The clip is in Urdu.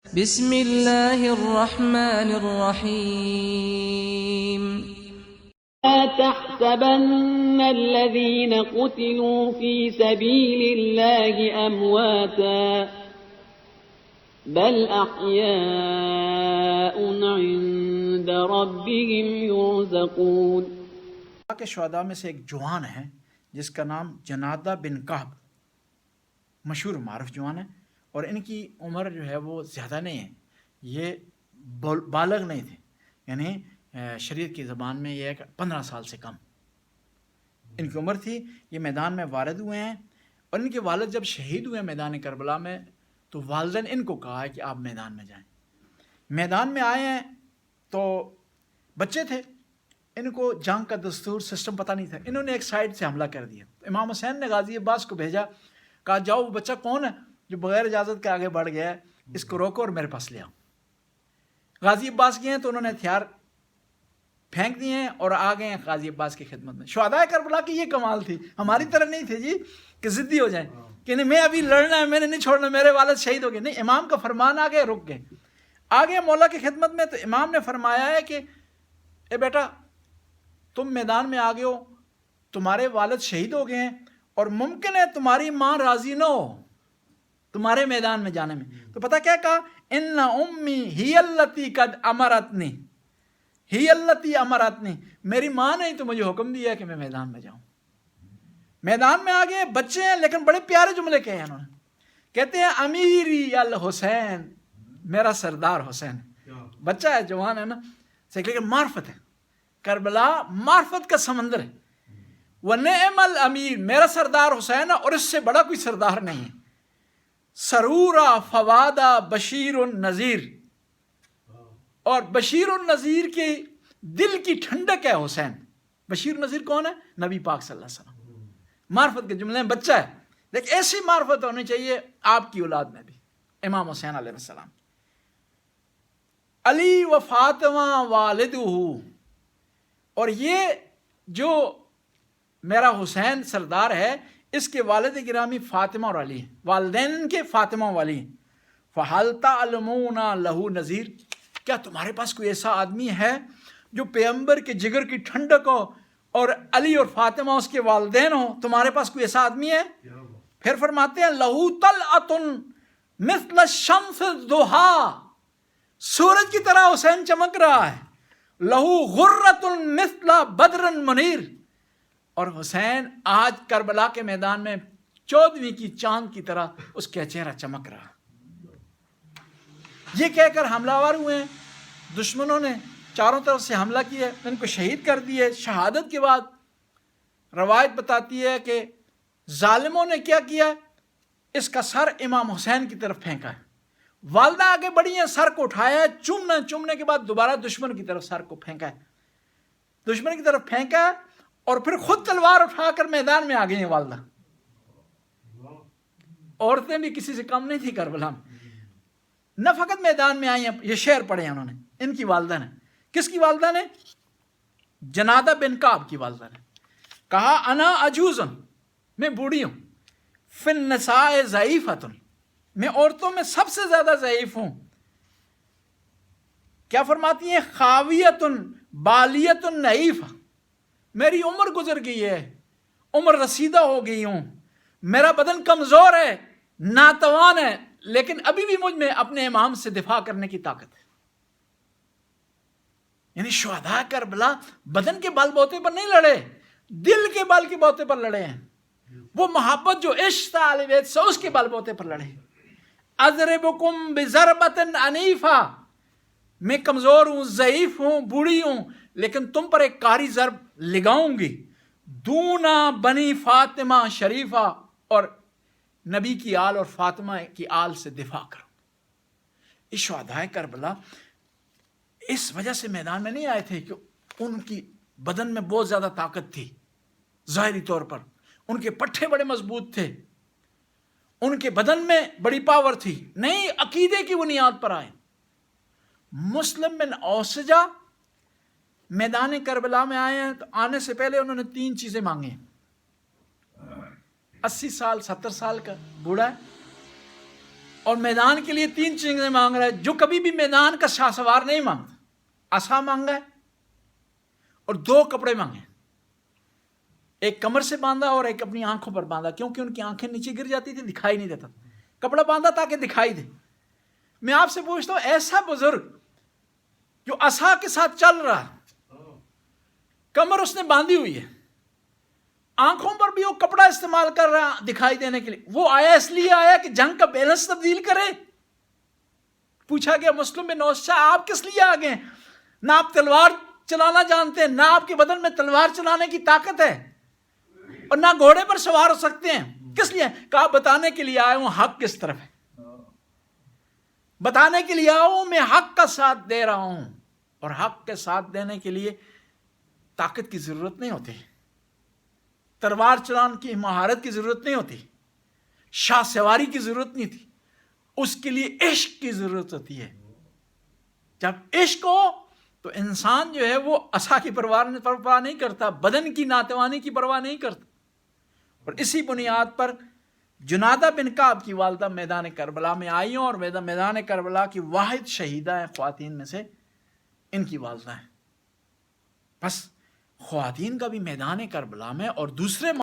بسم اللہ الرحمن الرحیم لا تحسبن الذين قتلوا في سبيل الله أمواتا بل أحياء عند ربهم يرزقون. کے شہداء میں سے ایک جوان ہے جس کا نام جنادہ بن کعب، مشہور معروف جوان ہے، اور ان کی عمر جو ہے وہ زیادہ نہیں ہے، یہ بالغ نہیں تھے، یعنی شریعت کی زبان میں یہ ہے کہ 15 سال سے کم ان کی عمر تھی. یہ میدان میں وارد ہوئے ہیں، اور ان کے والد جب شہید ہوئے میدان کربلا میں تو والدین ان کو کہا ہے کہ آپ میدان میں جائیں. میدان میں آئے ہیں تو بچے تھے، ان کو جنگ کا دستور سسٹم پتہ نہیں تھا، انہوں نے ایک سائیڈ سے حملہ کر دیا. امام حسین نے غازی عباس کو بھیجا، کہا جاؤ وہ بچہ کون ہے جو بغیر اجازت کے آگے بڑھ گیا ہے، اس کو روکو اور میرے پاس لے آؤ. غازی عباس گئے ہیں تو انہوں نے ہتھیار پھینک دیے ہیں اور آ گئے ہیں غازی عباس کی خدمت میں. شہداء کربلا کی یہ کمال تھی، ہماری طرح نہیں تھے جی کہ ضدی ہو جائیں کہ نہیں میں ابھی لڑنا ہے، میں نے نہیں چھوڑنا، میرے والد شہید ہو گئے. نہیں، امام کا فرمان آ گئے، رک گئے. آگے مولا کی خدمت میں تو امام نے فرمایا ہے کہ اے بیٹا تم میدان میں آگے ہو، تمہارے والد شہید ہو گئے ہیں اور ممکن ہے تمہاری ماں راضی نہ ہو تمہارے میدان میں جانے میں. تو پتہ کیا کہا؟ ان امی ہی التی قد امرتنی، ہی التی امرتنی، میری ماں نے تو مجھے حکم دیا کہ میں میدان میں جاؤں. میدان میں آگے بچے ہیں لیکن بڑے پیارے جملے کہے ہیں انہوں نے. کہتے ہیں امیری الحسین، میرا سردار حسین. بچہ ہے، جوان ہے نا، لیکن معرفت ہے. کربلا معرفت کا سمندر ہے. وَنِعْمَ الْأَمِيرُ، میرا سردار حسین ہے اور اس سے بڑا کوئی سردار نہیں ہے. سرورا فوادا بشیر النذیر، اور بشیر النذیر کے دل کی ٹھنڈک ہے حسین. بشیر النذیر کون ہے؟ نبی پاک صلی اللہ علیہ وسلم. معرفت کے جملے میں بچہ ہے، لیکن ایسی معرفت ہونی چاہیے آپ کی اولاد میں بھی. امام حسین علیہ السلام. علی و فاطمہ والدہ، اور یہ جو میرا حسین سردار ہے اس کے والد گرامی فاطمہ اور علی ہیں، والدین کے فاطمہ و علی ہیں. فَهَلْ تَعْلَمُونَ لَهُ نَذِيرٌ، کیا تمہارے پاس کوئی ایسا آدمی ہے جو پیغمبر کے جگر کی ٹھنڈک ہو اور علی اور فاطمہ اس کے والدین ہوں؟ تمہارے پاس کوئی ایسا آدمی ہے؟ پھر فرماتے ہیں لَهُ طَلْعَةٌ مِثْلَ الشَّمْسِ الضُّحَىٰ، سورج کی طرح حسین چمک رہا ہے. لَهُ غُرَّةٌ مِثْلَ بَدْرٍ مُنِيرٍ، اور حسین آج کربلا کے میدان میں 14ویں کی چاند کی طرح اس کا چہرہ چمک رہا. یہ کہہ کر حملہ آور ہوئے ہیں، دشمنوں نے چاروں طرف سے حملہ کیا، ان کو شہید کر دیے. شہادت کے بعد روایت بتاتی ہے کہ ظالموں نے کیا کیا، اس کا سر امام حسین کی طرف پھینکا ہے. والدہ آگے بڑھی ہیں، سر کو اٹھایا ہے، چومنے کے بعد دوبارہ دشمن کی طرف سر کو پھینکا ہے، دشمن کی طرف پھینکا ہے، اور پھر خود تلوار اٹھا کر میدان میں آ گئی ہیں والدہ. عورتیں بھی کسی سے کم نہیں تھی کربلا میں، نہ فقط میدان میں آئی ہیں. یہ شعر پڑھے ہیں انہوں نے، ان کی والدہ نے. کس کی والدہ نے؟ جنادہ بن کعب کی والدہ نے. کہا انا عجوزن، میں بوڑھی ہوں، فی النساء ضعیفتن، میں عورتوں میں سب سے زیادہ ضعیف ہوں. کیا فرماتی ہیں؟ خاویتن بالیتن نعیفہ، میری عمر گزر گئی ہے، عمر رسیدہ ہو گئی ہوں، میرا بدن کمزور ہے، ناتوان ہے، لیکن ابھی بھی مجھ میں اپنے امام سے دفاع کرنے کی طاقت ہے. یعنی شہداء کربلا بدن کے بل بوتے پر نہیں لڑے، دل کے بل کے بوتے پر لڑے ہیں. وہ محبت جو عشق تھا اہل بیت سے، اس کے بل بوتے پر لڑے. اضربکم بضربۃ عنیفہ، میں کمزور ہوں، ضعیف ہوں، بوڑھی ہوں، لیکن تم پر ایک کاری ضرب لگاؤں گی. دونا بنی فاطمہ شریفہ، اور نبی کی آل اور فاطمہ کی آل سے دفاع کروں. اس شہداء کربلا اس وجہ سے میدان میں نہیں آئے تھے کہ ان کی بدن میں بہت زیادہ طاقت تھی، ظاہری طور پر ان کے پٹھے بڑے مضبوط تھے، ان کے بدن میں بڑی پاور تھی. نہیں، عقیدے کی بنیاد پر آئے. مسلم بن اوسجہ میدان کربلا میں آئے ہیں تو آنے سے پہلے انہوں نے 3 چیزیں مانگی. 80 سال 70 سال کا بوڑھا ہے، اور میدان کے لیے 3 چیزیں مانگ رہا ہے جو کبھی بھی میدان کا شاہ سوار نہیں مانگتا۔ عصا مانگا ہے اور 2 کپڑے مانگے، ایک کمر سے باندھا اور ایک اپنی آنکھوں پر باندھا، کیونکہ ان کی آنکھیں نیچے گر جاتی تھی، دکھائی نہیں دیتا، کپڑا باندھا تاکہ دکھائی دے۔ میں آپ سے پوچھتا ہوں، ایسا بزرگ جو عصا کے ساتھ چل رہا، کمر اس نے باندھی ہوئی ہے، آنکھوں پر بھی وہ کپڑا استعمال کر رہا دکھائی دینے کے لیے، وہ آیا اس لیے آیا کہ جنگ کا بیلنس تبدیل کرے؟ پوچھا گیا مسلم بن نوس شاہ آپ کس لیے آ گئے؟ نہ آپ تلوار چلانا جانتے ہیں، نہ آپ کے بدن میں تلوار چلانے کی طاقت ہے، اور نہ گھوڑے پر سوار ہو سکتے ہیں، کس لیے؟ کہا بتانے کے لیے آیا ہوں حق کس طرف ہے، بتانے کے لیے آیا ہوں میں حق کا ساتھ دے رہا ہوں، اور حق کے ساتھ دینے کے لیے طاقت کی ضرورت نہیں ہوتی، تلوار چلانے کی مہارت کی ضرورت نہیں ہوتی، شاہ سواری کی ضرورت نہیں تھی، اس کے لیے عشق کی ضرورت ہوتی ہے۔ جب عشق ہو تو انسان جو ہے وہ عصا کی پرواہ نہیں کرتا، بدن کی ناتوانی کی پرواہ نہیں کرتا۔ اور اسی بنیاد پر جنادہ بن کعب کی والدہ میدان کربلا میں آئی اور میدان کربلا کی واحد شہیدہ ہیں خواتین میں سے ان کی والدہ ہیں۔ بس خواتین کا بھی میدان کربلا میں اور دوسرے